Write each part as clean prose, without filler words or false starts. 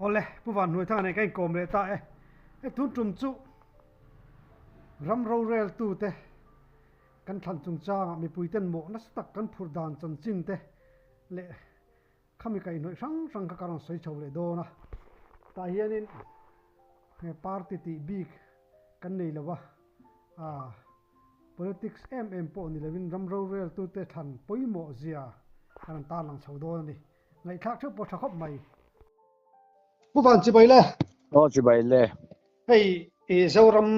Ole puwan hnui thang nei kai kom le ta e tun tum chu ram ro rel tu te kan than chung cha mi puiten mo na stak kan phur dan chan chin te le khami kai noi sang sang ka karang soi chho le do na ta hianin he party ti big kan nei lawa politics po ni lewin ram ro rel tu te than poimo zia kan ta lang chho do ni ngai thak thu po thakop mai puwan chi bai le chi bai le hei e zoram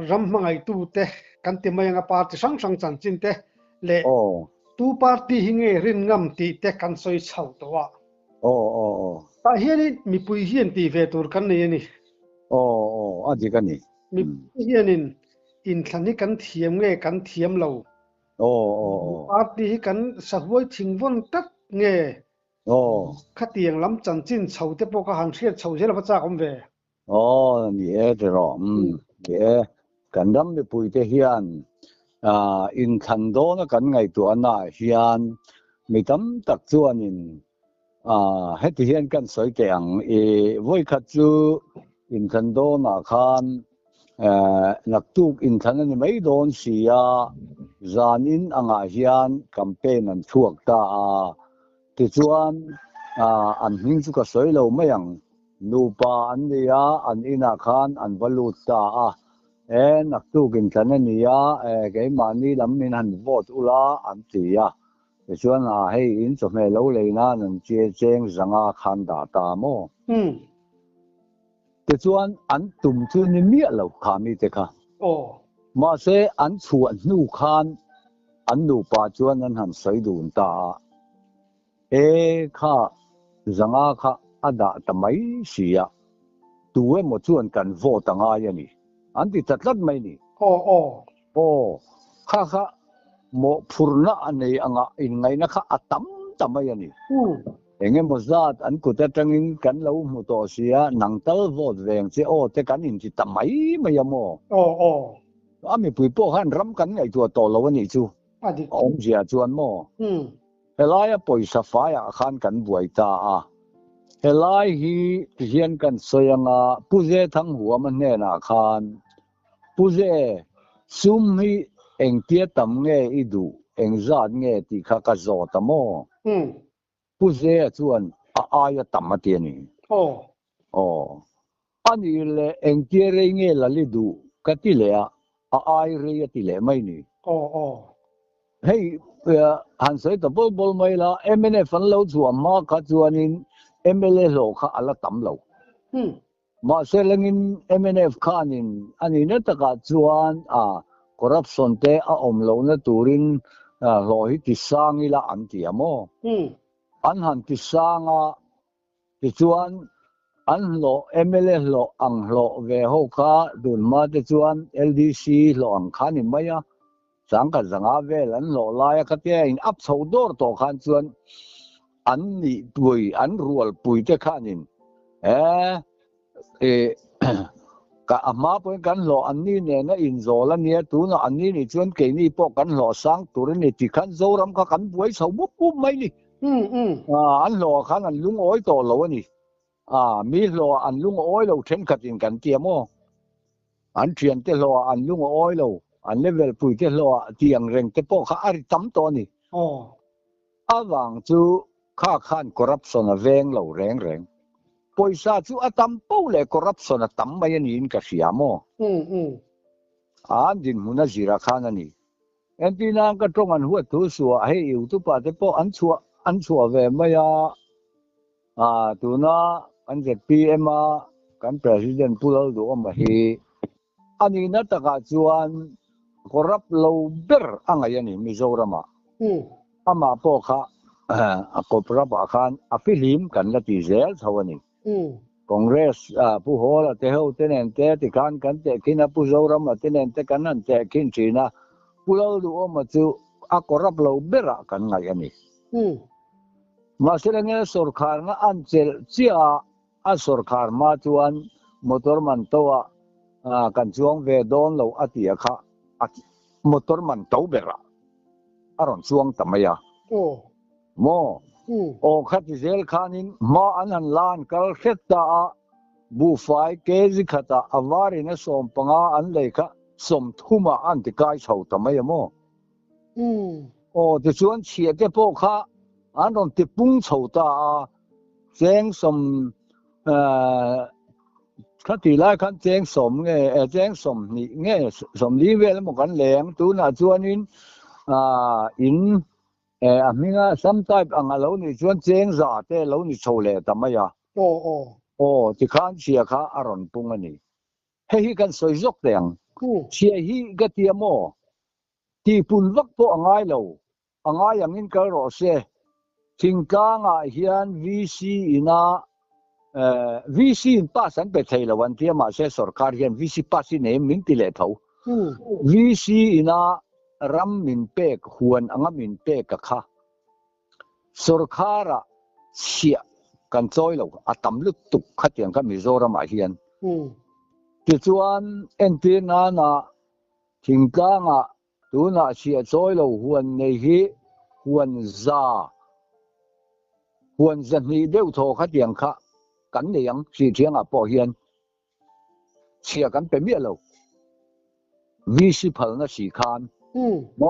ram mangai tu te kan ti mai nga party sang sang chan chin te le tu party hinge rin ngam ti te kan soi chho to wa ta hiani mi pui hian ti ve tur kan nei ani a ji kan ni mi hianin in thlani kan thiam nge kan thiam lo party hi kan sahuai thingwon tak nge khatiang lam chan chin chho te po ka han hriat chho jela ba cha kom ve ni e te ro ke kan dam mi pui te hian in than do na kan ngai tu ana hian mi tam tak chuanin heti hian kan soi te ang voi khat chu in than do na khan nak tuk in than ani mai don sia zanin anga hian campaign an thuak ta ti chuan an hing chu ka soi lo mayang nupa an nia an ina khan an valut ta nak tuk in than ania ke mani lam min han vote ula an tia ti chuan hei in chu me lo leina nan che cheng zanga khan da ta mo ti chuan an tum chu ni mi lo kha mi te kha ma se an chu an nu khan an nupa chuan an han soi dun ta kha zanga kha ada tamai sia tuwe mo chuan kan vote anga yani an ti tatlat mai ni kha mo phurna anei anga in ngai na kha atam tamai yani engem mozat an kuta tangin kan lo mu to sia nangtal vote veng che te kan in ti tamai mai amo ami pui po han ram kan ngai tu to lo ni chu om jia chuan mo helaya poisa fa ya khan kan buai ta helai hi hian kan soyanga puje thang huwa man ne na khan puje sum hi engtia tam nge idu engzat nge ti kha ka zo tamo puje chuan aya tamati ni ani le engtia re nge lalidu katile ai re ti le mai ni hei han soi ta bol mai la MNF fan lo chu ma kha chuanin MLA lo kha ala tam lo ma selangin MNF khanin ani na taka chuan corruption te om lo na turin lo hi ti sangi la an ti amo an han ti sanga ti chuan an lo MLA lo ang lo ve ho kha dun ma te chuan LDC lo ang khani maya sang ka zanga vel an lo la ka te in up so dor to khan chuan an ni pui an rual pui te khanin ka ama po kan lo an ni ne na in zo la nia tu na an ni chuan ke ni po kan lo sang tur ni ti khan zo ram ka kan buai so bu mai ni an lo khan an lung oi to lo ni mi lo an lung oi lo then khatin kan ti mo an thian te lo an lung oi lo an level pui te lo tiang reng te po kha ari tam to ni awang chu kha khan corruption a veng lo reng poisa chu atam po le corruption atam mai ni in ka siamo an din muna zira khan ani entina ka tong an huat thu su hei u tu pa te po an chua ve maya tuna an je PM kan president pulal do ma hi ani na taka chuan corrupt lo ber angayani Mizorama ama po kha corrupt khan afilim kan la ti zel thawani congress pu hola te ho tenen te ti khan kan te kina pu Zorama tenen te kan an te kin china pulal du ma chu corrupt lo bera kan ngayani maselenge sarkar na an chel chia sarkar ma chuan motor man towa kan chuang ve don lo atia kha motor man to bera aron chuang tamaya mo โอคัดเซลคานินมาอันหันลานกัลเซตตาบูไฟเกซิขตาอวารินะสมปงาอันเลยคะสมทุมาอันติกายเฉาทำไมโมโอ้ที่ชวนเชียเตโปคะอันนนติปุงเฉาตาเจงสมคันที่ไล่คันเจงสมไงเจงสมนี่ไงสมลีเวลมกันแหลงตูน่ะชวนนินอินมิงะซัมไทป์อังเรานี่ชวนเจงซาเตเรานี่โชเลทำไมอ่ะโอ้ที่คันเชียค่ะอรอนปุงอันนี้เฮ้ยกันสวยจกแดงเชียฮีกะเตียโมที่ปุ่นวักโปอังไงเราอังไงอย่างนี้ก็รอเสทิงกางอ่ะเฮียน VC อินาVC ป้าสันไปไทยละวันที่มาเสสรการเฮียน VC ป้าสิเนี่ยมินติเลเผา VC อินารัมมินเปกหวนอังมินเปกกะค่ะสรการะเชียกันจอยเราอัตมลุตุกขัดยังกับมิโซรัมอาเฮียนที่จวนเอ็นทีนานะทิงกางอ่ะตัวน่ะเชียจอยเราหวนในฮีหวนจะมีเดียวโทขัดยังค่ะกันเลียงสีเทียงอ่ะปอเฮียนเชียกันเป็นเมียเราวิสิพัลนะสีคานโม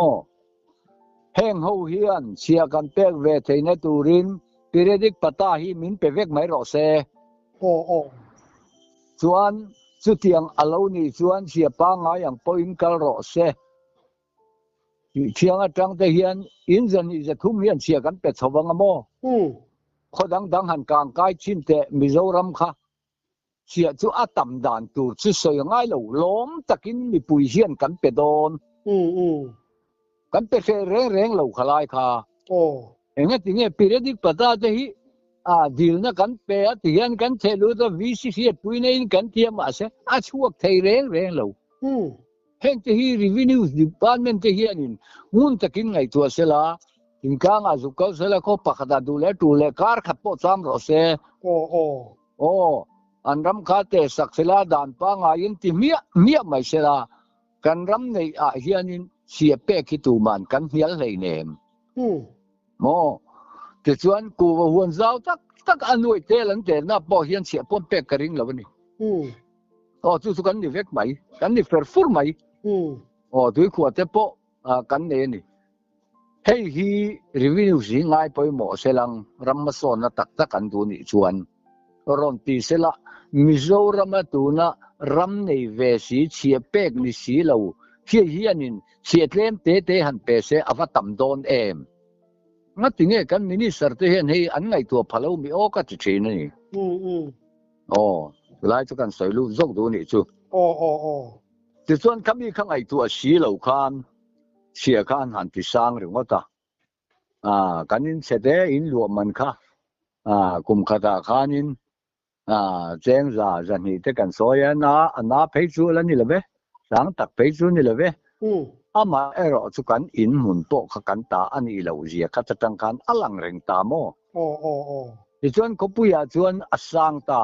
แห้งเฮาเฮียนเชียกันเปกเวทในตูรินปีเรดิกปตาฮีมินเปเวกไม่รอเซส่วนสุดเทียงอลาวนี่ส่วนเชียปางอย่างปอินกัลรอเซเชียงจังแต่เฮียนอินจันนี่จะทุ่มเฮียนเชียกันเป็ดสว่างโมคนดังหันกลางกายชินเตมิโซรัมค่ะเชียจูอาตัมดานตูชิสวยง่ายเลยล้มตะกินมีปุยเฮียนกันเป็ดโดนกันเป็ดเร่งเลยขลายค่ะเอ็งติงปีเรดิกปตาเตฮีดีลนะกันเป็ดเฮียนกันเทลูตัววิสิเฮียปุยเนี่ยกันเทียมมาเสช่วงเทเร่งเลยเห็นที่รีวิวดิพาร์ตเมนต์ที่เฮียนินมุนตะกินไงตัวเสลาทิงกางอาจุกเสลาเขาปักดาดูแลคาร์ขับปอดซ้ำรอเซอันรำคาเตสักเสลาดานปังอายินที่เมียไม่เสลากันรำในเฮียนินเสียเป๊กที่ตูมันกันเฮียเลยเนมโมแต่ส่วนกูว่าหัวเจ้าตักอันนู้นเตลันเตน่าพอเฮียนเสียปนเป๊กกระริงแล้วนี่จู่กันนี่เวกไหมกันนี่เฟอร์ฟูร์ไหมด้วยขวดเตปกันเนี่ยเฮ้ยฮีรีวิวสิง่ายไปหมอเสลังรัมมาสอนตักกันตัวนี้ชวนรอนตีเสละมิโซรัมตัวน่ะรัมในเวสีเชียเป็กนิสีเราเฮียนินเชียเล่มเตหันเปเสอวัตัมโดนงั้นถึงเงี้ยกันมินิสร์เตเห็นให้อันไงตัวพะโลมีโอกัดเชนนี่หลายทุกการใส่ลูกจกตัวนี้จู่แต่ส่วนคำนี้ข้างไอตัวสีเหล่าคันเชียร์คันหันที่สร้างหรือว่าตากันนินเสด็จอินรวมมันค่ะกุมขดาคันนินเจงจ่าจันนี่แต่กันสอยน่าเพจจูแล้วนี่ละเว้สังตักเพจจูนี่ละเว้มารอทุกันอินมุนโตขกันตาอันนี้เราเสียขัดจังกันอลังเริงตาโมที่ส่วนเขาปุยส่วนอสังตา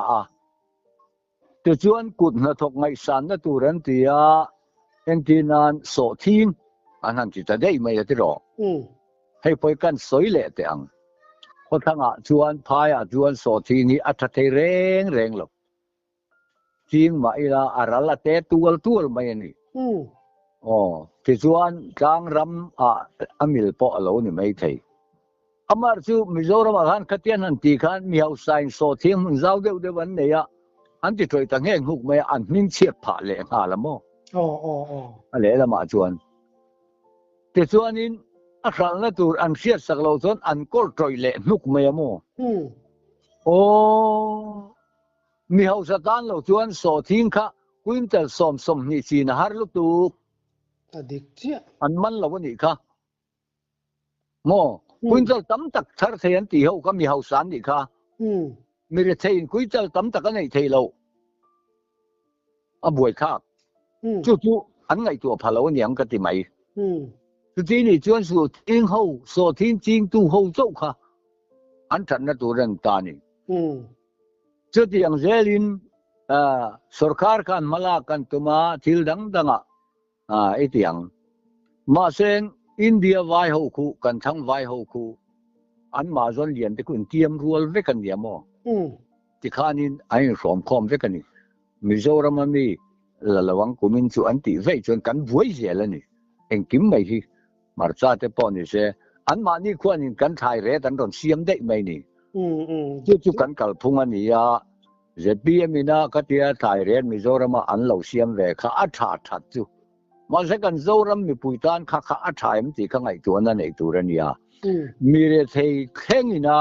แต่ส่วนกุดนะทกไงสันนะตัวรันตีเอ็นทีนันโสทินอันนั้นที่จะได้ไม่ได้หรอกให้ไปกันสวยเละแต่อังเพราะทั้งส่วนพายส่วนโสทินนี่อัตเทเร่งหรอกจริงมาอีละอารัลเตตัวไม่นี่ที่ส่วนกลางรำมิลปอเรานี่ไม่ใช่มาจู่มิโซรัมขันขัดยันนันตีขันมีเอาไซน์โสทินมันเจ้าเดียววันนี้อันที่ตัวตั้งแห่งหุกไม่อันนิ่งเชียบผ่าเลยละโมอะไรละมาชวนแต่ส่วนนี้อัครนัตูอันเชียสักเราส่วนอันก็ตรอยเละหุกไม่โมมีเอาสถานเราชวนโสทิ้งค่ะกุนเตอร์สมนี่สีนหารุตุอันมันเราวันนี้ค่ะโมกุนเตอร์ตั้มตักชาร์เทียนตีเขาก็มีเอาสันนี่ค่ะมีเรื่องคุยเจอตั้มตะกันในเทเราบวยข้าจู่อันไงตัวพะโล้เนี่ยก็ติไหมทีนี้จวนสุดทิ้งเขาโซทิ้งจริงตู้เขาเจ้าค่ะอันฉันนั่นตัวเรื่องตานี่จุดอย่างเจลินสรการกันมาลากันตัวมาทิลดังไอ้ที่อย่างมาเซนอินเดียไว้หูคู่กันทั้งไว้หูคู่ อันมาจนเรียนแต่คุณเตรียมรัวเวกันเนี่ยมอที่ข้านี่ไอ้สอมคอมเวกันนี่มิโซรามันมีระวังกุมินสุอันติเวจนกันบวยเสียแล้วนี่เองกิมไม่ที่มาร์ซาเตปอนี่เสอันมานี่ควรนี่กันถ่ายเรตันตอนเสียมได้ไหมนี่จู่ๆกันกัลพุงอันนี้อ่ะเจ็บปีมีน่าก็ที่ถ่ายเรนมิโซรามาอันเหล่าเสียมเวข้าอัดถัดจู่มาเสกันโซรามมีปุยตันข้าอัดถ่ายมันที่ข้างไอ้ตัวนั้นไอ้ตัวนี้อ่ะมีเรื่องที่แข่งนะ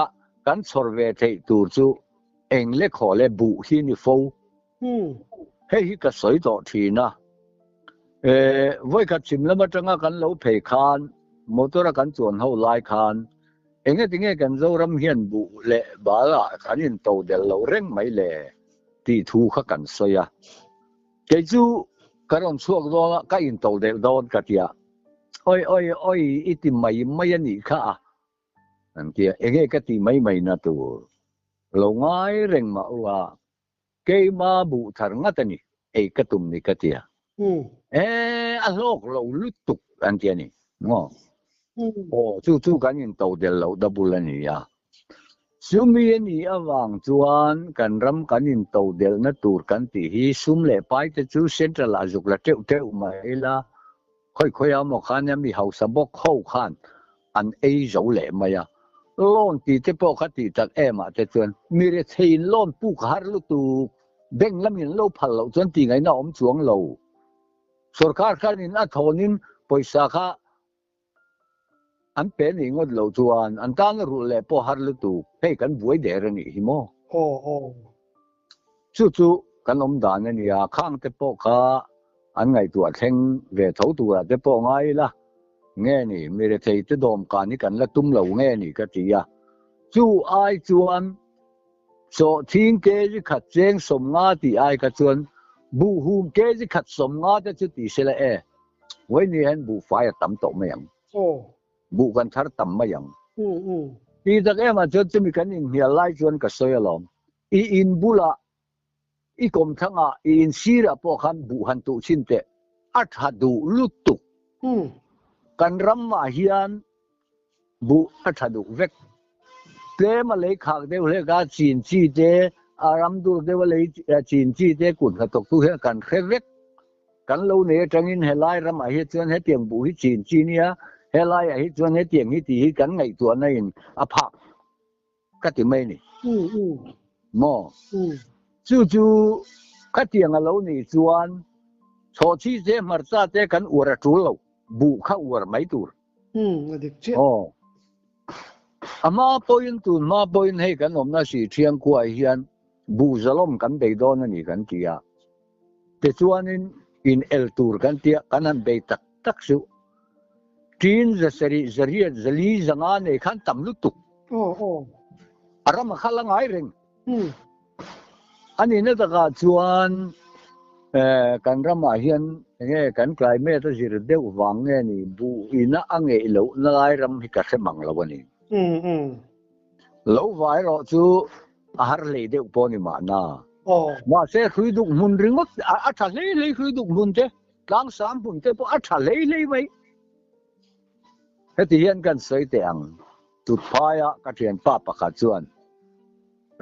กันสอบเวทีตัวจู่เองเล็กขอเล็กบุหินี่ฟูเฮ้ยก็สวยต่อทีนะไว้กับชิมแล้วมาจังกันเราเพคานมอเตอร์กันจวนเขาไล่คานเองก็ถึงกันโซรำเฮียนบุเละบาละขันยินโตเดลเราเร่งไม่เละที่ทูขกันสวยเจ้าจู่ก็ต้องช่วงโดนก็ยินโตเดลโดนกันเดียโอ้ยอีติไม่ยันอีกค่ะนั่นเดียเองก็ที่ไม่นะตัวเราง่ายเร่งมาว่าเกมาบุทาร์งัตนี่เอกตุมนี่ก็เดียอันโลกเราลุตุกอันเดียนี่ง้อจู่กันยินโตเดลเราดับบุลนี่ยาซุมยันนี่อวังจวนกันรำกันยินโตเดลนัตูร์กันที่ฮีซุมเล่ไปแต่จู่เซ็นทรัลอาจุกละเตวมาเอล่าค่อยเอาหมอกขันยังมีเฮาสบกเข้าขันอันจะเล่มาอ่ะล้นตีเตปอขัดตีตัดมาแต่จวนมีเรื่องที่ล้นผู้ขาลุตุเบ่งแล้วมีโลพัลเราจนตีไงน้อมจวงเราสุรคาร์ขันนี่ทอนินปอยสักอันเป็นอีกงดเราจวนอันตั้งรู้เลยพอฮาร์ลุตุให้กันบวยเดรนี่หิมอจู่กันอมดานนี่ข้างเตปอขาอันไงตัวเท่งเวทตัวเตปอไงล่ะเงี้ยนี่มีเรื่องที่จะโดมการนี่กันและตุ้มเหล่าเงี้ยนี่ก็จีจู่ไอจวนโซทิ้งเกจิขัดเจงสมงาที่ไอก็จวนบูฮูมเกจิขัดสมงาจะจุดที่เสลไว้นี่เห็นบูไฟต่ำตกไม่ยังบูกันทัดต่ำไม่ยังที่ตะเกียมาจนจะมีกันอินเฮียไล่จวนก็สวยล้อมอินบุละอีกรมทั้งอินซีระพวกขันบูหันตุชินเตอัดหัดูลุตุกันรำมาเฮียนบุอัดหัดูเวกเตมาเลยขากเดียวเลยก็จีนจีเตอารำดูเดียวเลยจีนจีเตกุนขัดตกตู้เฮกันเขเวกกันเราเนี่ยจังอินเฮลัยรำมาเฮียจวนเฮเตียงบุฮิจีนจีเนี่ยเฮลัยเฮจวนเฮเตียงฮิตีกันไงตัวนั่นอภักก็ติไม่นี่มอจู่ก็เตียงเรานี่จวนโชชีเจมาร์ซาเตกันอวดจูเราบุข้าอวดไม่ตัวดิเจ้มาปอยน์ตุนมาปอยน์ให้กันอมน่าสิเทียงกว่าเฮียนบูจะล้มกันได้ดอนนี่กันที่แต่ส่วนอินเอลตูร์กันที่กันนั้นไปตักสุจีนจะสรีจะลีจังอันนี้ขันตำลุตุกอารมณ์ข้าละไงเร่งอันนี้เนี่ยตะการส่วนกันรำมาเฮียนเนี่ยกันกลายเมื่อตั้งสิริเดววังเนี่ยนี่บูอินะอังเอเหลวน่ารำให้กระเสมังละวันนี้แล้วไว้รอจู่อาหารเลยเดวปอนี่มานะมาเสียคุยดุกมุนริงก์อัฐเลยคุยดุกมุนเจ้หลังสามปุ่นเจ้พออัฐเลยไหมเฮติเฮียนกันสวยเตียงตุดพายะกระเทียนป้าปะขัดส่วน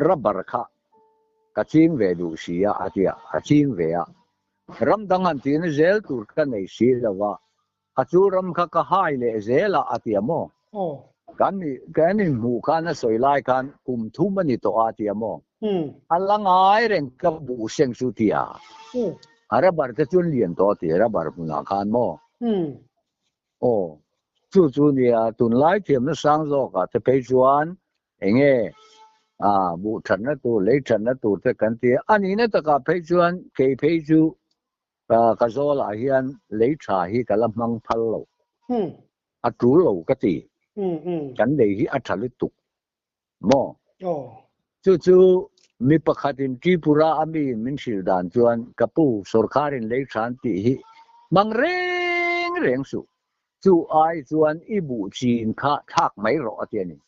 รับบาร์ค่ะกระชิงเวดูเสียอาทิตย์กระชิงเวียรำดังอันที่นี่เจลตูร์กันในสีแล้วว่าขจูรำข้าก็หายเลยเจลอาทิตย์มั้งกันนี่หมู่กันสวยไล่กันกุมทุ่มมันนี่ตัวอาทิตย์มั้งอันละง่ายเรื่องกับบุเซงสุติยารับบาร์จะจุนเลียนตัวที่รับบาร์มุนากันมั้งจู่ๆเนี่ยตุนไล่เทียมนั่งสังโลกะจะไปจวนเองบุฉันนั่นตัวเล็กฉันนั่นตัวแต่กันที่อันนี้เนี่ยตะกับไปจวนเกยไปจูกระโจลาเฮียนเล็กชาฮีกะละมังพัลโลจูโลก็ตีกันเลยฮีอัฐลิตุกมั้งจู่ๆมีประคตินที่ปุระอามีมินสิลดานจวนกับผู้สุรคารินเล็กชันตีฮีมังเร่งสุจู่ไอจวนอีบุจีนข้าทักไม่รอเตียนี่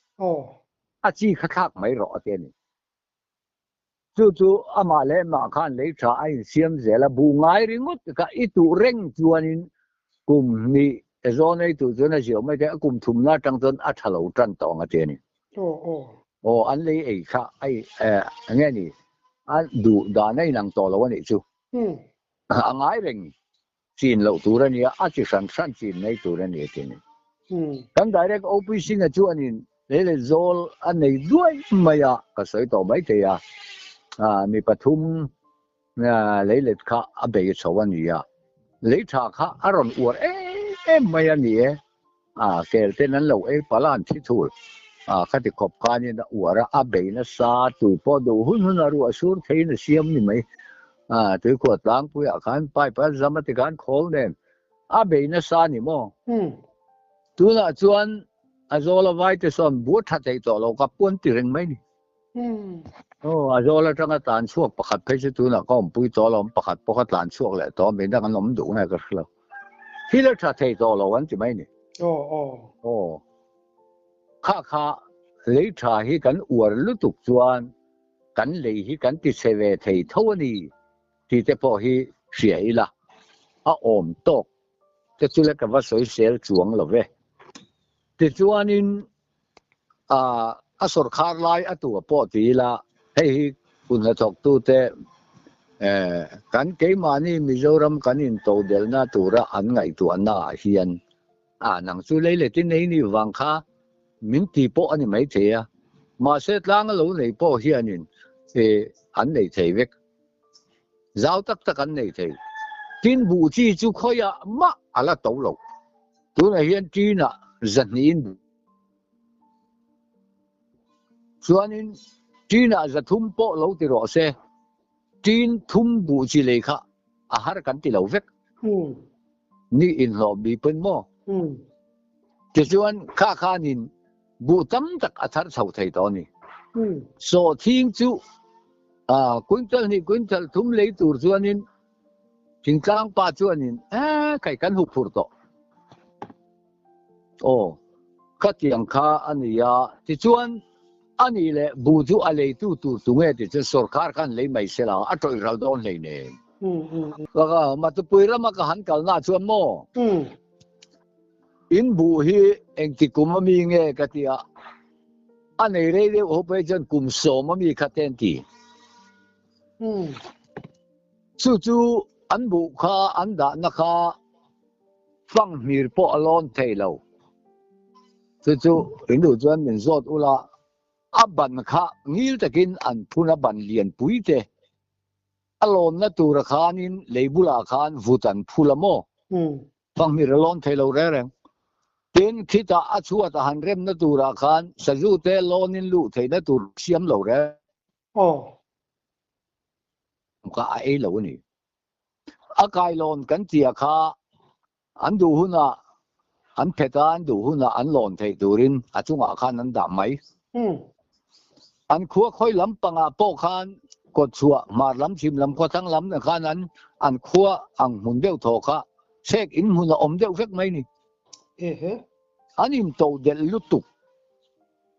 อาจีข้าทักไม่รอเตียนี่จู่อามาเลมาขันเล็กชาไอเสียมเจละบูง่ายริงุดก็อีตุเร่งจวนกุมนี่โซนไอตุจวนเสียวไม่ได้กุมทุ่มหน้าจังจนอัฐเหลาจันตองเตียนี่ โอ้อันเลยไอ้ค่ะไอ้ไงนี่อันดูดาในหนังต่อแล้วนี่จูงายเร่งจีนเราตัวนี้อาจจะสั่นจีนในตัวนี้ทีนี้กัน direct OPC 嘅จูอันนี้เลยโซลอันนี้ด้วยไม่อะก็สวยต่อไม่เทียมีปทุมเลยค่ะอาเบยชวันนี้เลยถ้าค่ะอารมณ์อวดไม่อันนี้เกิดเท่านั้นเราปลานที่ถูกข้าที่ขบการนี่นะอวดอาเบยนะซาตุยพอดูหุ่นรู้ว่าสูรเทียนเสียมนี่ไหมถือกดล้างปุยอาการไปสมัติการโคลเนี่ยอาเบยนะซานี่มั้งตัวน่ะจวนอาโซลาไว้ที่ส่วนบวชทัดใจต่อเรากับปวนติเรงไหมนี่อาโซลาจังตานช่วงประคัดเพชรตัวน่ะก็ปุยต่อเราประคัดตานช่วงแหละต่อไม่ได้กันล้มดูนะก็คือเราที่เราทัดใจต่อเราวันที่ไหมนี่ข้าเลยชาให้กันอวดลุตุกจวนกันเลยให้กันติดเสวทให้เท่านี้ที่จะพอให้เสียอีละอมตกจะจุเล็กว่าสวยเสียจวงหรอเว้ติดจวนนินสุรคาร์ไลตัวปอตีละให้คุณละทอกตู้เตกันเกมานี่มิโซรัมกันอินโตเดลนาตัวระอันไงตัวน่าเฮียนหนังสือเลยที่นี่วังค่ามินตีโปอันนี้ไม่เทียมาเสร็จล้างแล้วในโปเฮียนินอันไหนเทียกเจ้าตักอันไหนเทียทินบูจีจุขยะมาอะไรตัวเราตัวไหนเฮียนจีน่ะจันนินส่วนนี้จีน่ะจะทุ่มโปเราติรอเสจีนทุ่มบูจีเลยค่ะอาหารกันติเราเวกนี่อินหอบบีเป็นโมแต่ส่วนข้านินบูตั้มตักอัฐร์เสาไทยตอนนี้โซทิ้งจูกุนทัลนี่กุนทัลทุ่มเลยตัวส่วนนี้ทิ้งกลางป่าส่วนนี้ใครกันหุบฟุตโตข้าที่ยังข้าอันนี้ที่ส่วนอันนี้แหละบูจูอะไรตัวตรงนี้ที่จะสุรคาร์กันเลยไม่เสียละอัตโตเราโดนเลยเนี่ยแล้วก็มาตุปุยแล้วมาก็หันกันหน้าส่วนโมอินบูฮีเองที่กุมมีเงี้ยกันที่อันนี้เรื่องโอเปจนกุมโซมมีขัดเต็นทีจู่ๆอันบุคาอันดานะคะฟังมีร์ปอลอนเทลาวจู่ๆอินดูจวนเป็นโซดอุลาอับบันค่ะงิลตะกินอันพูนับบันเลียนปุยเตอลอนนัตูระคานินเลบุลาคานฟุตันพูละโมฟังมีร์ลอนเทลาวเรื่องเป็นคิดอาชัวตะหันเริ่มนัตูราคานสจูเตลอนินลูเทนัตูเสียมเหล่าเร่ก็เหล่านี้อากายลอนกันเจียข้าอันดูหุ่นอันเพตอันดูหุ่นอันลอนเทตูรินอาจุงอาคานนั้นดำไหมอันขัวค่อยล้ำปังอาโปคานกดชัวมาล้ำชิมล้ำก็ทั้งล้ำนะข้านั้นอันขัวอังหุ่นเดียวโถข้าเช็คอินหุ่นอมเดียวเฟกไหมนี่อันนี้ตัวเดลลุตุก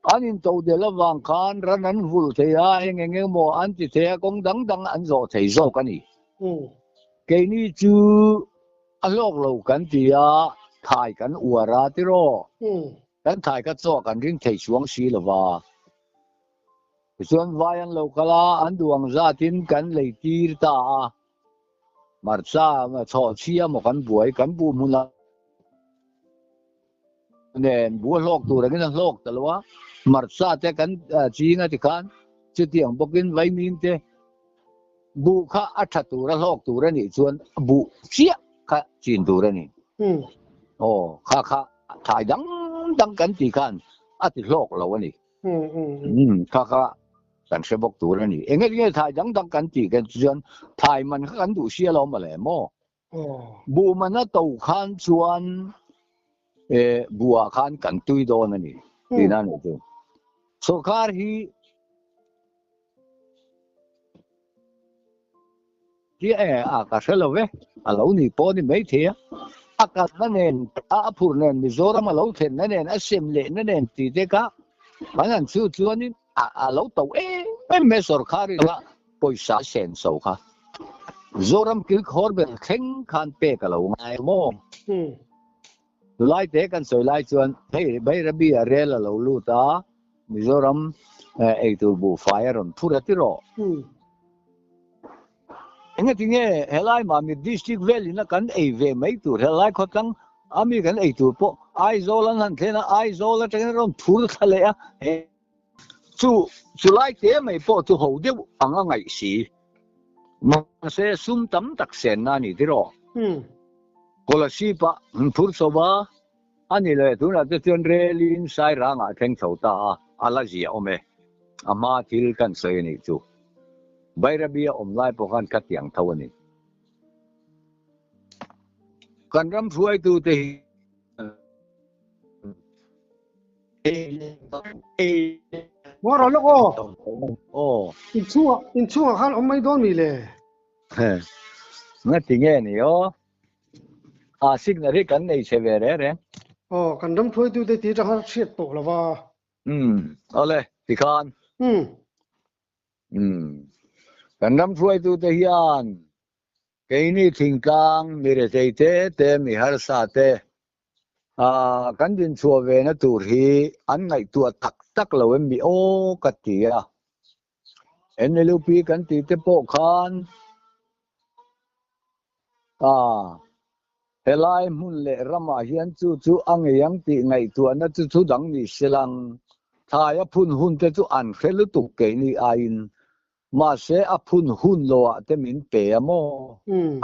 อันนี้ตัวเดลวังคานรันนั้นหุ่นเทียเองโมอันที่เทียกงดังอันโซเทียโซกันนี่แกนี่จูอันโลกเรากันที่ถ่ายกันอวราติโรกันถ่ายกันโซกันริงเทียช่วงสีละว่าส่วนวายันเรากลาอันดวงซาตินกันเลยตีร์ตามาร์ซามาทอเชียมกันบวยกันบูมุลเนี่ยบัวโลกตัวอะไรกันโลกแต่ละว่ามาร์ซาแต่กันจีนที่กันจุดที่อย่างบอกกินไว้มีนเตบุข้าอัฐตัวโลกตัวนี่ส่วนบุเชียข้าจีนตัวนี่ข้าถ่ายดังกันที่กันอัฐโลกเราวันนี้ข้ากันเสบอกตัวนี่เองเนี่ยถ่ายดังกันที่กันส่วนถ่ายมันกันดูเชียเรามาเลยโมบุมันน่ะตัวขันส่วนบัวขันกันตุยโดนนี่ดีนั่นเองสุขารฮีที่อากาศเราเว้เรานี่พอนี่ไม่เที่ยอากาศนั่นเองพูดนั่นมิโซรัมเราเห็นนั่นเองเซมเลนั่นเองตีเด็กมันนั่นส่วนนี้เราตัวไม่สุขารละปอยสาเซนสุขาโซรัมคิลคอร์เบลแข่งขันเป๊กเราไงโมไล่เตะกันสวยไล่ชวนเฮ้ยใบระเบียเรลเราลูตา Mizoram ei tu bu fire on pura tiro enga tinge helai ma mi district valley na kan ei ve mai tu helai khotang ami kan ei tu po aizolan han thena aizola teng ron phur thale a chu lai te mai po tu ho de anga ngai si ma se sum tam tak sen na ni tiro kola si pa phur soba ani le tu na te tion relin sai ranga theng chauta ala ji ome ama thil kan sei ni chu bairabia omlai pokan katyang thawani kanram phuai tu te wa ro lo in chu khan mai don mi le na tinge ni yo signal kan nei severe re kan dam phuai tu te ti ta har chet to la wa ole tikhan kan dam phuai tu te hian keini thingkang mi re te mi har sa te kan din chuwa ve na tur hi an ngai tu tak lo em mi o katia NLP kan ti te po khan helai mun le rama hian chu angeyang ti ngai tu na chu dang ni silang thaya phun hun te chu an khelu tu ke ni ain ma se a phun hun lo te min pe amo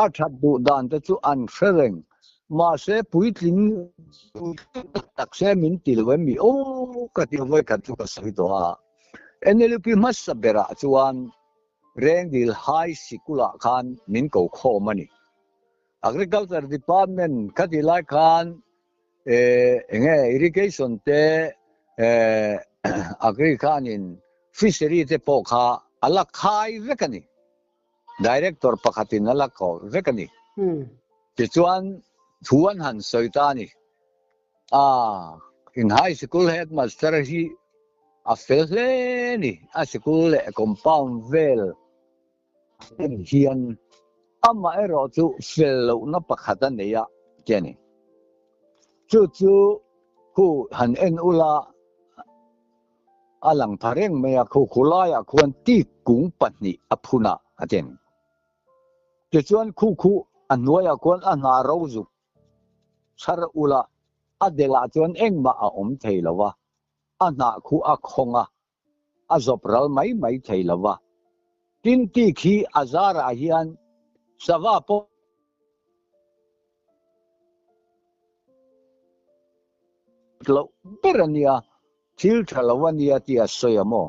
a that du dan te chu an khreng ma se puitling tak se min tilwe mi o ka ti voi ka chu ka sai to a NLP mas sabera chuan rengdil high sikula khan min ko kho mani agriculture department katilai khan enge irrigation te agri khan in fishery te po kha ala khai vekani director pakhatin ala ko vekani ti chuan thuan han soitani in high school headmaster hi a feleni a school compound vel hian ama ero chu fello na pakhata neya keni chu ku han en ula alang thareng meya khu khulaya khuan ti kung pani aphuna aten te chuan khu anwaya kon ana rozu sar ula adela chuan engma a om theilawa ana khu a khonga azopral mai theilawa tin ti khi azara hian sawa po lo berania thil thalawania ti asoyamo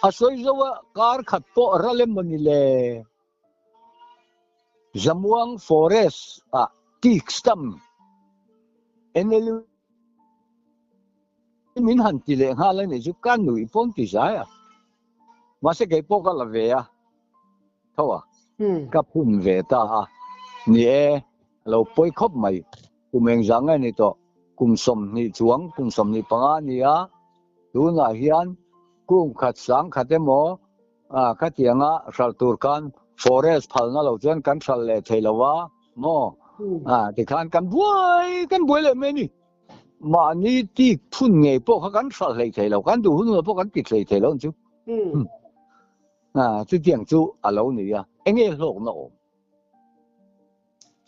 asoi zowa kar khat po ralemani le Zamuang forest tikstam enelu min han ti le hala ne ju kan nui pon ti jaya ma se ke po ka la ve ya thawa ka phun ve ta ni lo poi khop mai kumeng janga ni to kumsom ni chuang kumsom ni panga ni a tu na hian kum khat sang khatemo khatianga saltur kan forest phalna lo chuan kan thal le theilawa mo ti khan kan buai le me ni ma ni ti phun nge po kha kan thal le theilo kan du hun po kan ti thei theilo chu chu tiang chu alo ni ya enge hlok na o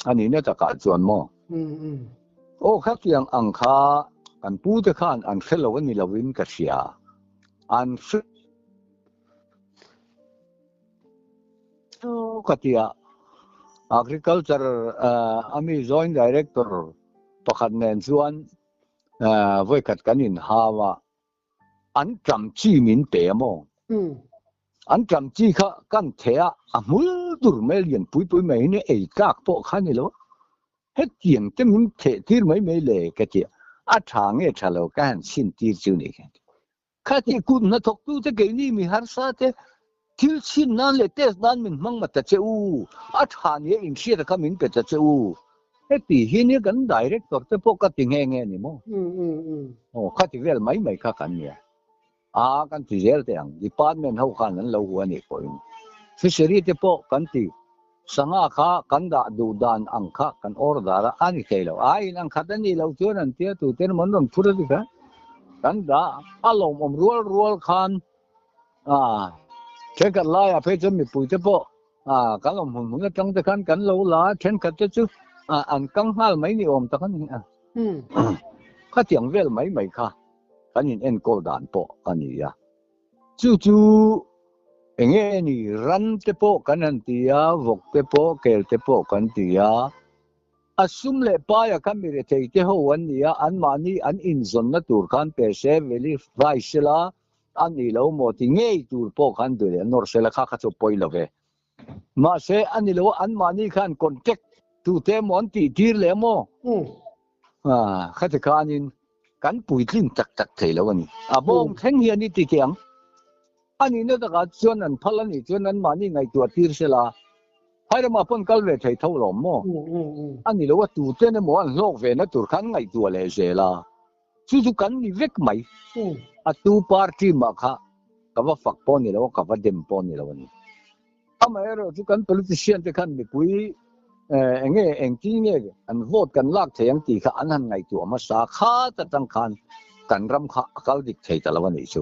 ani ne ta ka chuan mo o kha tiang ang kha kan pu te khan an khelo ni lawin ka sia an katia agriculture ami joint director pakhat nen chuan voi khat kanin hawa an tam chi min pe mo an tam chi kha kan thea amul dur melian pui mai ne ei kak po khani lo het tiang te min the tir mai le katia a thang e thalo kan sin tir chu ni khati kun na thok tu te ke ni mi har sa te til chin nan le tes nan min mang ma ta cheu a than ye in sia ka min pe ta cheu he ti hi ni kan director te po ka ti nge ni mo khati vel mai kha kan ni kan ti zel te ang department ho khan an lo huwa ni ko fishery te po kan ti sanga kha kan da du dan ang kha kan ordara ani thelo ai nang khatani lo chuan an tia tu ten mon ron phura di ka กันดาอารมณ์รัวๆคันเช่นกันลายเพจมีปุยเตปกันลมหุ่นจังตะคันกันโลลาเช่นกันจะจุอันกังหาลไม่นิอมตะคันข้าเตียงเวลไม่ค่ะกันยินเอ็นโกดานโปกันนี่ยจู่ๆเงี้ยนี่รันเตปกันนันตียาวกเตปเกลเตปกันตียอาสุมเลปายกันมีเรเทเตหัวนี่อันมานี่อันอินซอนนัตูร์กันเปเซเวลิไฟเชลาอันนี้เราหมดง่ายตูร์โปกันดูเลยนอร์เซลข้าขัดปอยลเวมาเซอันนี้เราอันมานี่กันคอนแทคตูเตมอนตีทีร์เลโมขัดการนินกันปุยลิ้นตักเทแล้ววันนี้บงแข่งเฮียนี่ตีเกียงอันนี้เนี่ยตะกัดส่วนนั้นพลันนี่ส่วนนั้นมานี่ไงตัวทีร์เซลาให้เรามาพ้นกัลเวทให้เท่าหล่อมอันนี้เราว่าตูเต้นหมอนโลกเวนัตุรขันไงตัวเลยเจล่าสุดกันนี่เวกไหมตูพาร์ตี้มาค่ะกับว่าฝักปอนนี่แล้วกับว่าเดมปอนนี่แล้ววันนี้ไม่เราสุดกัน politician ที่ขันมีปุยเงี้ยที่เงี้ยอันโหวตกันลากเทียงตีค่ะอันนั้นไงตัวมาสาขาจะตั้งคันกันรำค่ะเขาดิกเทตละวันนี้ชู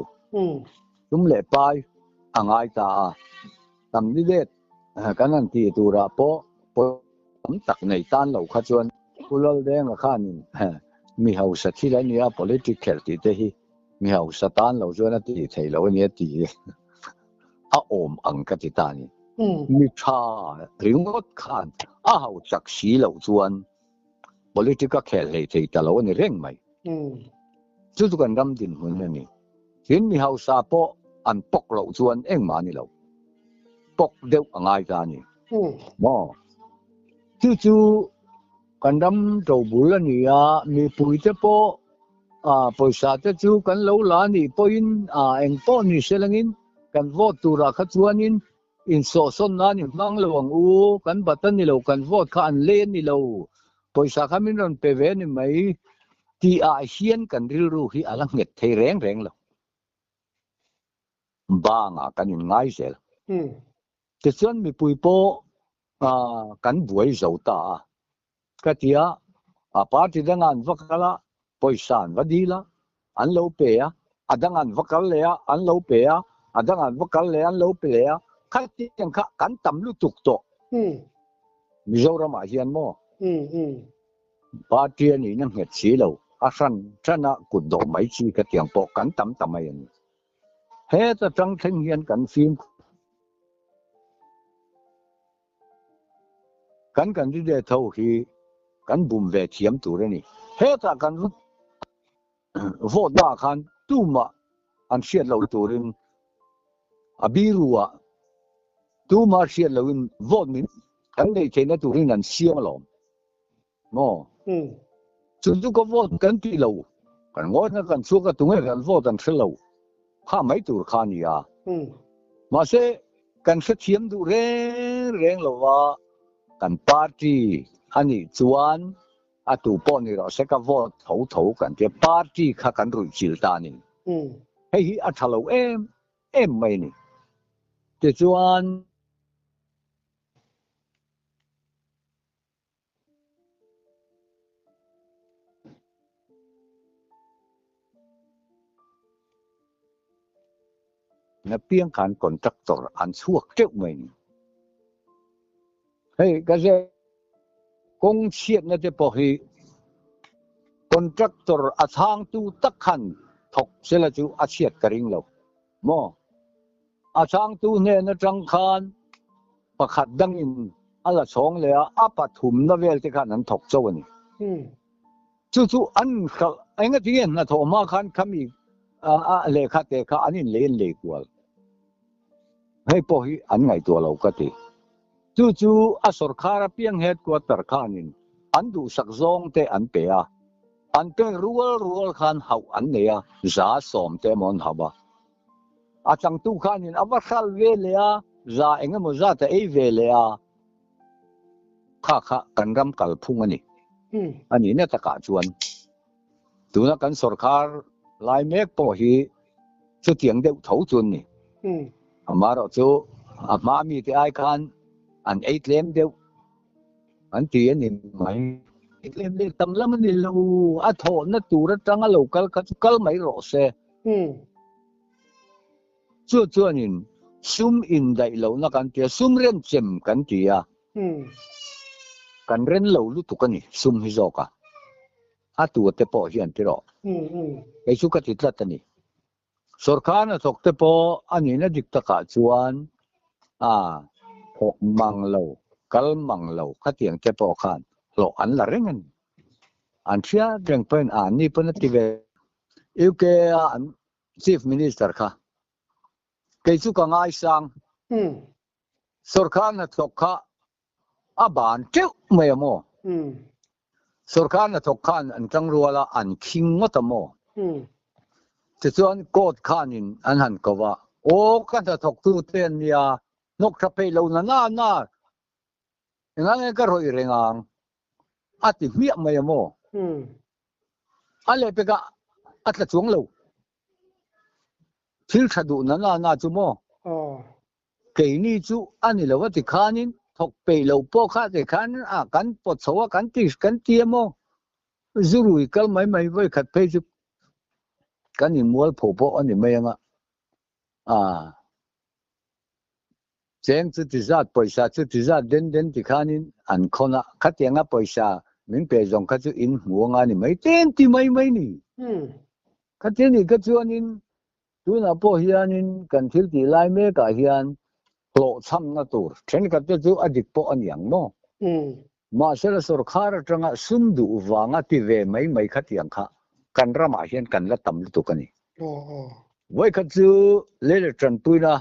ตุ้มเล่ไปอ่างไอตาทำนิเดศกันนั่นที่ตัวเราพอผมตักในต้านเราขจรกุลเด้งข้านี่มีเขาสักที่แล้วเนี่ย political ที่เที่มีเขาสตานเราจวนที่ไทยเราเนี่ยที่อมอังกติตานี่มีชาหรือว่าขันเขาจักสีเราจวน political เลยที่แต่เราเนี่ยเร่งไหมจุดกันรำดินหุ่นนี่เห็นมีเขาสาปอันปกเราจวนเอ็งมานี่เราปกเดียวง่ายกันนี่จู่ๆกันดำตัวบุญนี่มีปุยเตปภาษาเตจู่กันเหล่าล้านนี่พออินเอ็งป้อนนี่เสลังอินกันวอดตัวรักจวนอินโซซอนนั่นนี่นั่งระวังกันบัตันนี่เรากันวอดขันเล่นนี่เราภาษาคำนี้นั่นเปเวนี่ไม่ที่เฮียนกันรู้ที่อะไรเงี้ยเทแรงเราบางกันยังง่ายเสียแต่ส่วนมีปุยโปกันบวยเจ้าตากะเทียปาร์ตี้ดังอันวักละปอยสานวัดีละอันโลเปียดังอันวักละเลยอันโลเปียดังอันวักละเลยอันโลเปียขัดที่ยังกันตำลุตุกโตมิโซรามาเฮียนโมปาร์ตี้นี่นั่งเห็ดสีเราฉันน่ะกุดดอกไม้ชีกะเทียงปอกันตำไมยันเฮ้จะจังเทงเฮียนกันฟิล์มกันที่ได้เท่าที่กันบุมเวทีมตัวนี่เฮ้ถ้ากันโหวตมาคันตู้มาอันเชียร์เราตัวนึงบิรัวตู้มาเชียร์เราโหวตมินกันเลยเช่นตัวนี้นั่นเสียงเราจุดก็โหวตกันที่เรากันโหวตนั่นกันสู้กันตรงนี้กันโหวตกันเสียเราข้าไม่ตัวข้านี่มาเสกันเสียมดูเร่งเราว่ากันปาร์ตี้อันนี้จวนตัวป้อนนี่เราเสกว่าโถกันที่ปาร์ตี้ข้ากันรู้จิลตานี่เฮ้ยอัฐเราไม่นี่แต่จวนนับเพียงการคอนแทคเตอร์อันชั่วเจ้าไม่นี่เฮ้ยก็จะกงเชียดนั่นจะพอให้คอนแทคเตอร์อาทางตู้ตักขันถกเสร็จจู่อาเชียดกระดิ่งเราอาทางตู้เนี่ยนั่นจังคันประคัดดังอินอะไรสองเลยปัทุมนั่นเวลที่ขันนั้นถกเจ้านี่จู่อันเขาไอ้เงี้ยที่นั่นนะโทมาขันขมีเลขาเตะขาอันนี้เล่นเล็กกว่าให้พอให้อันไงตัวเราก็ตีจู่สุรคาราเพียงเหตุกว่าตระขานินอันดูสักซองเตอันเปียอันเป็นรัวขันเขาอันเนี่ยจะสอมเตมอนหาบะจังตู้ขานินว่าขัลเวเลียจะเองมั่วจะเตเอเวเลียข้ากันรำกัลพุ่งอันนี้เนี่ยตะกาจวนดูนักกันสุรคาลายเมฆพอให้จะเตียงเดือดเท่าจวนนี่มาเราจู่มามีที่ไอคันอันเอ็ดเล่มเดียวอันที่นี่ไหม le tamlam ni lo a tho na tur tanga local kal mai ro se chu nin sum in dai lo na kan tia sum rem chem kan tia kan ren lo lu tu kan ni sum hi zoka a tu te po hian ti ro ei chu ka ti tlat ani sarkar na thok te po ani na dik taka chuan hok mang lo kal mang lo khatiang te po khan lo an la rengan an thia deng pen an ni pen ti ve uk an chief minister kha ke chu ka ngai sang sarkar na thok kha aban teu mai mo sarkar na thok khan an tang ruala an king ngotamo te chuan court khanin an han kowa o kan ta thok tu ten ya nok tha pe lo na ngang ka roi rengang ati hmia mai mo ale pe ka atla chuang lo thil thadu na chu mo ke ni chu ani lo ti khanin thok pe lo po kha te khan kan pot chowa kan ti mo zurui kal mai voi khat pe chu kan ni mual pho po ani mai anga cheng chu ti zat paisa chu ti zat den ti khanin an khona khatianga paisa min pe jong kha chu in huanga ni mai ten ti mai ni khati ni ka chuanin tu na po hianin kan thil ti lai me ka hian lo cham na tur then ka te chu adik po an yang no ma sel sarkar tanga sum du wanga ti ve mai khatiang kha kan rama hian kan la tam tu kani voi kha chu le tran tuina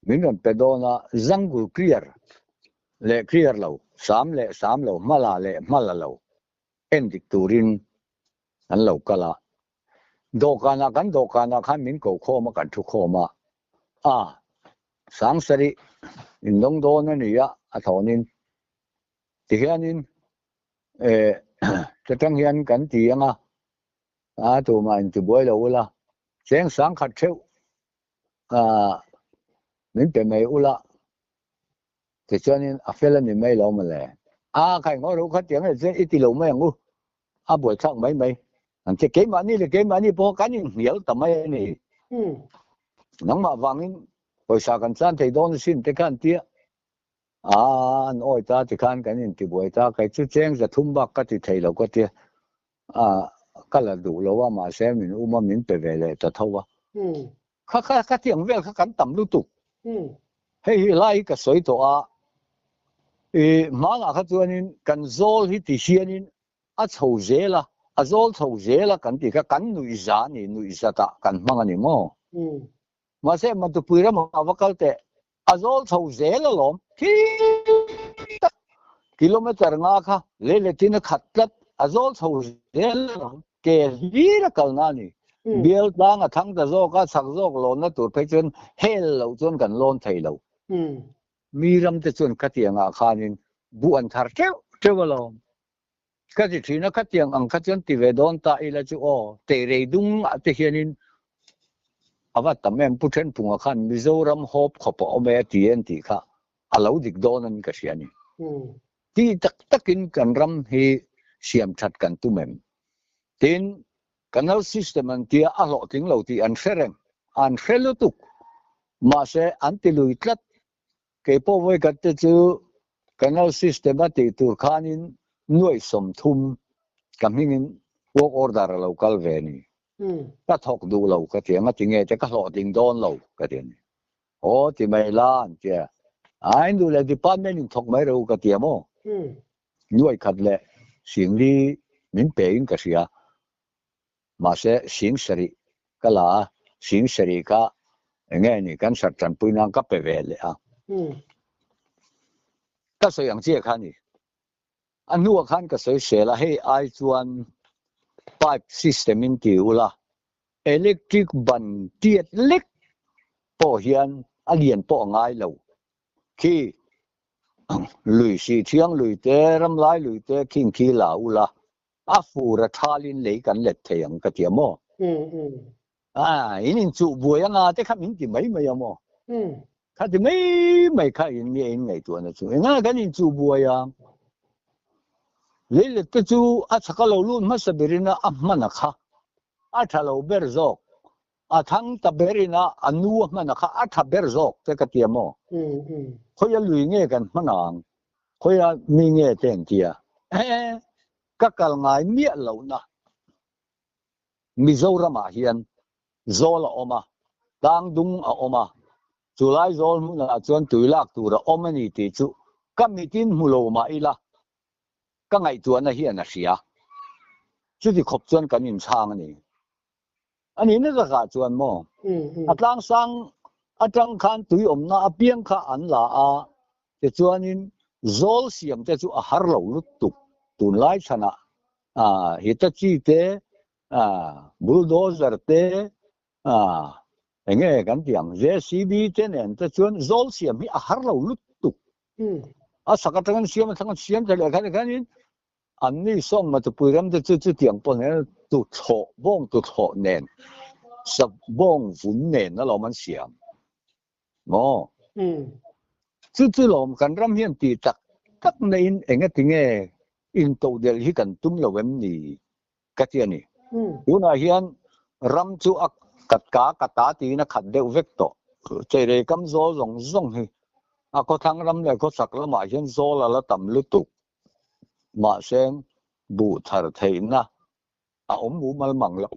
min ron pedona zangul clear lo sam lo mala lo endik turin an lo kala dokana khan min ko khoma kan thu khoma sang sari indong do na ni ya athonin tihanin tatang hian kan ti anga tu man tu boi lo la cheng sang khat theu min pe mai ula te chuanin a fela ni mai lo ma le khai ngo ro kha tiang le iti lo mai ngu boi thak mai an che ke ma ni po kan ni hial ta mai ni nang ma wangin poisa kan chan thei don sin te kan tia an oi ta ti khan kan in ti boi ta kai chu cheng za thum bak ka ti thei lo ko tia kala du lo wa ma se min uma min pe ve le ta thowa kha tiang vel kha kan tam lu tu hei lai ka soi to ma nga kha chuanin kan zol hi ti hianin a chho zela a zol chho zela kan ti ka kan nui za ta kan hmang ani mo ma se ma tu puira ma wakal te a zol chho zela lom kilometer nga kha le tin khatlat a zol chho zela lom ke hi ra kal na ni bial dang a thang da zo ka sak zok lon na tur pe chun hel lo chun kan lon thei lo mi ram te chun khatianga khanin bu an thar teu lo ka ti thina khatiang ang khachon ti ve don ta ila chu te re dung te hianin awat tamem puthen punga khan mizoram hop khopo ome tien ti kha alo dik don an ka siani ti takin kan ram hi siam that kan tu mem tin canal system an tia a lo ting lo ti an fereng an felutuk ma se antilui tlat ke po voi kat te chu canal system ati tur khanin nuai som thum kamingin work order local ve ni ta thok du lo ka tianga tinge te ka lo ding don lo ka tin ti mai lan che ai du le department in thok mai ro ka tiamo nuai khat le singli min pe in ka sia ma se sing sari kala sing sari ka nge ni kan sat tran puinang ka pe ve le ka so yang che khan ni anu khan ka so se la hei ai chuan pipe system in ti ula electric ban tiet lek po hian alien po ngai lo khi lui si thiang lui te ram lai lui te king khi la ula a fura thalin le kan let theyang ka tiamo inin chu buaya te kha min ti mai mo kha ti mai kha in ngai tu na chu nga kan in chu buaya le te chu a chakalo lu ma sabirina amana kha a thalo berzok a thang ta berina anu mana kha a tha berzok te ka tiamo khoya lui nge kan manang khoya mi nge ten tia ka kal ngai mia lo na Mizoram a hian zola oma tang dung a oma chulai zol mu na chuan tuilak tura omani ti chu kamitin mulo ma ila ka ngai chuan a hian a ria chu ti khop chuan kan in chang ani ani na ka chuan mo atlang sang atang khan tui omna apiang kha an la a te chuanin zol siam te chu a har lo lut tu tun lai chana hitachi te bulldozer te enge kan tiang JCB te nen te chuan zol siam hi a har lo lut tu a sakatang siam thang siam te le khanin an ni song ma tu puiram te chu tiang pon he tu tho bong tu tho nen sab bong vun nen na lo man siam mo chu lom kan ram hian ti tak nei enge tinge in to del hi kan tum lo wem ni ka ti ani una hian ram chu ak kat ka kata ti na khat deu vek to che re kam zo zong hi a ko thang ram le ko sak la ma hian zo la tam lu tu ma seng bu thar theina a mu mal mang lo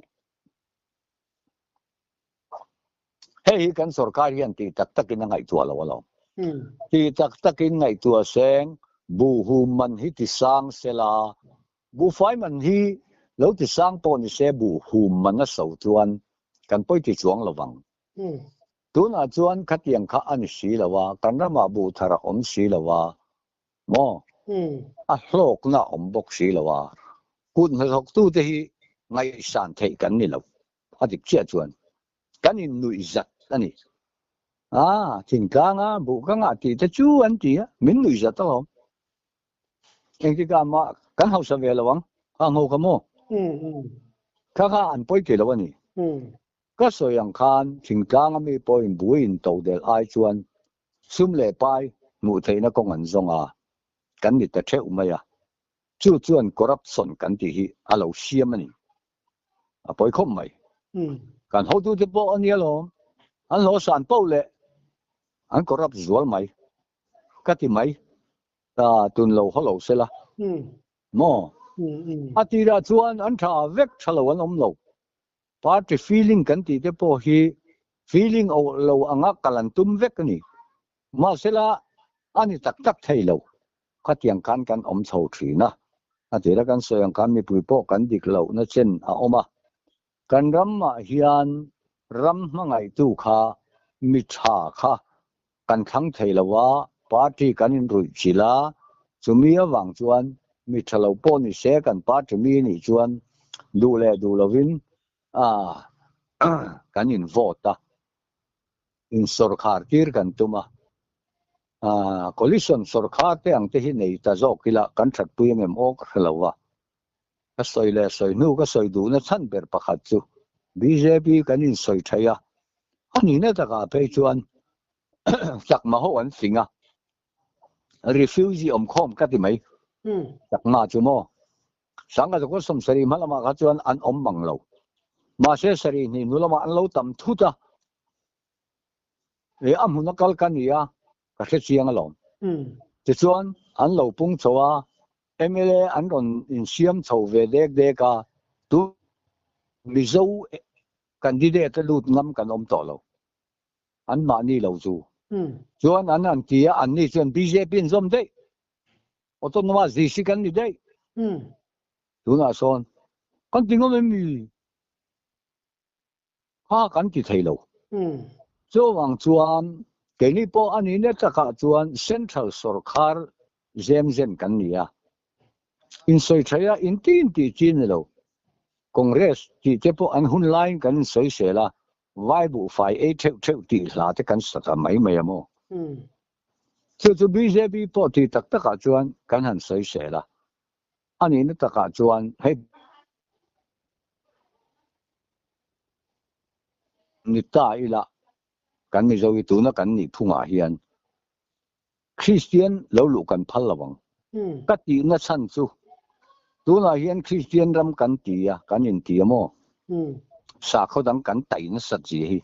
hei kan sarkar hian ti tak in ngai tu lo ti tak in ngai tu seng bu hu man hi ti sang sela bu fai man hi lo ti sang to ni se bu hu man na so chuan kan poi ti chuang lawang tuna chuan khatiang kha ani si lawa kan rama bu thara om si lawa mo a hlok na om bok si lawa kun hok tu te hi ngai san thei kan ni lo adik chia chuan kan in nui zat ani thingkanga bu kanga ti te chu an ti min nui zat lo engki ka ma kan hau sa ve lawang ngo ka mo kha an poi ke lawani ka soyang khan thingkanga mi point buin to del ai chuan sum le pai mu theina kong an zonga kan ni ta theu maya chuan corruption kan ti hi alo siam ani a poi khom mai kan ho tu te po ani lo an lo san po le an corrupt zual mai ka ti mai ta tun lo ho lo sela mo atira chuan an tha vek thalo an om lo party feeling kan ti te po hi feeling o lo anga kalan tum vek ani ma sela ani tak thei lo khatiang kan om chho thina atira kan soyang kan mi pui po kan dik lo na chen a oma kan ram ma hian ram mangai tu kha mi tha kha kan thang thei lawa party kan in rui chila chumi awang chuan mi thalo po ni se kan party mi ni chuan du lovin kan in vote in sarkar tir kan tuma coalition sarkar te ang te hi nei ta zo kila kan that pui mem ok helawa ka soi nu ka soi du na chan ber pakhat chu BJP kan in soi thaya ani na ta ka pe chuan sak ma ho an singa refugee khom ka ti mai sak ma chu mo sanga ko som sari malama ka chuan an mang lo ma se sari ni nulama an lo tam thuta e amuna kal kania ka se chiang lo ti chuan an lo pung chowa MLA an ron in siam chho ve dek ka tu mizo candidate lut ngam kan om to lo an ma ni lo chu chuan an tia an ni chuan BJP zom dei autonoma zisi kan ni dei tuna son kan tingom mi kan ti thei lo chu wang chuan ke ni po ani ne ta ka chuan central sarkar zen kan nia in soi thaya in ti chin lo congress ti te po an hun line kan soi sela vai bu fai e theu ti la te kan sa ta mai amo chu BJP po ti tak ka chuan kan han soi sela ani ne ta ka chuan hei ni ta ila kan mi zo i tu na kan ni phunga hian Christian lo lu kan phal lawang ka ti na chan chu tu na hian Christian ram kan tia kan in tia mo sa kho dang kan tai na sat ji hi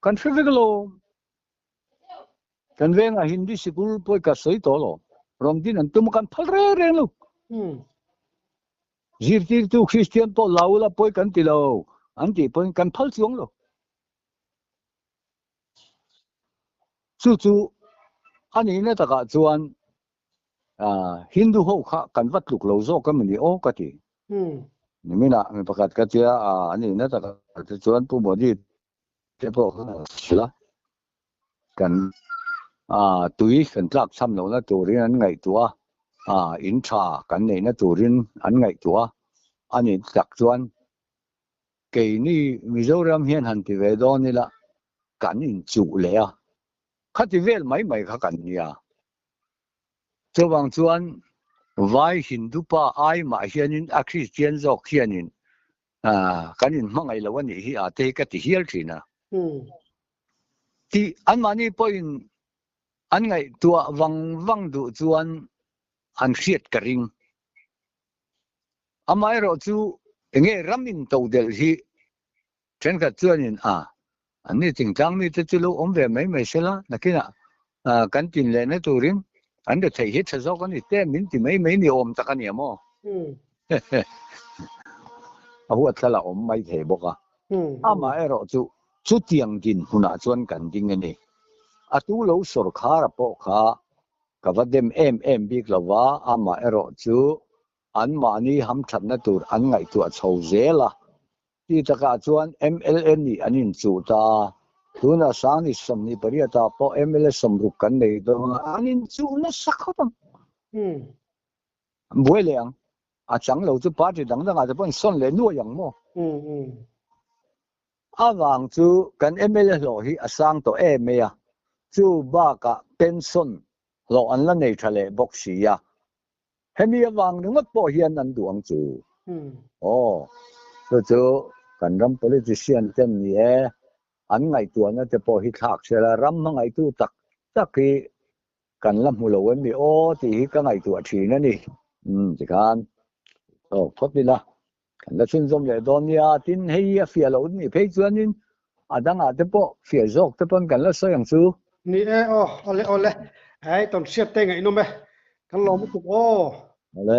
kan fevelo kan venga hindi sikul poi ka soi to lo rom din an tum kan phal re lo zirtir tu Christian to laula poi kan ti lo an ti poi kan phal chuang lo chu ani na ta ka chuan Hindu ho kha kan wat luk lo zo ka mani o ka ti ni mina mi pakat ka tia ani na ta ka chuan pu mo di te po la kan tui kan tlak sam lo na turin an ngai tua in tha kan nei na turin an ngai tua ani tak chuan ke ni Mizoram hian han ti ve do ni la kan in chu le a khati vel mai kha kan nia chawang chuan vai Hindu pa ai ma hianin a Christian zok hianin kan in mangai lo ani hi te ka ti hial thina ti an mani point an ngai tua wang du chuan an hriat ka ring amai ro chu nge ramin to del hi chen ka chuanin ani tingtang mi te chu lo om ve mai sela nakina kan tin le na turin an de thei hi thazo kan ni te min ti mai ni om ta kan mo huat thala om mai the boka amai ro chu tiang din huna chuan kan ding ani atu lo sor khar po kha kavadem em bik lawa ama ero chu an mani ham thatna tur an ngai tu a chho zela ti taka chuan MLN ni anin chu ta tuna sang ni som ni pariata po MLN somruk kan nei do anin chu na sakhatam bueleng a chang lo chu party dang a pon son le nu yang mo awang chu kan MLN lo hi asang to meya chu ba ka pension lo an la nei thale bok sia hemi awang nungat po hian an duang chu chu kan ram politician ten ni an ngai tu na te po hi thak sela ram ngai tu tak hi kan lam hu lo wen mi ti ka ngai tu a thi na ni ti kan khopila kan la chun zom le donia tin hei a fia lo ni phei chuanin adanga te po fia jok te pon kan la so yang chu ni ole ai ton siat te ngai no me kan lo mu tu ole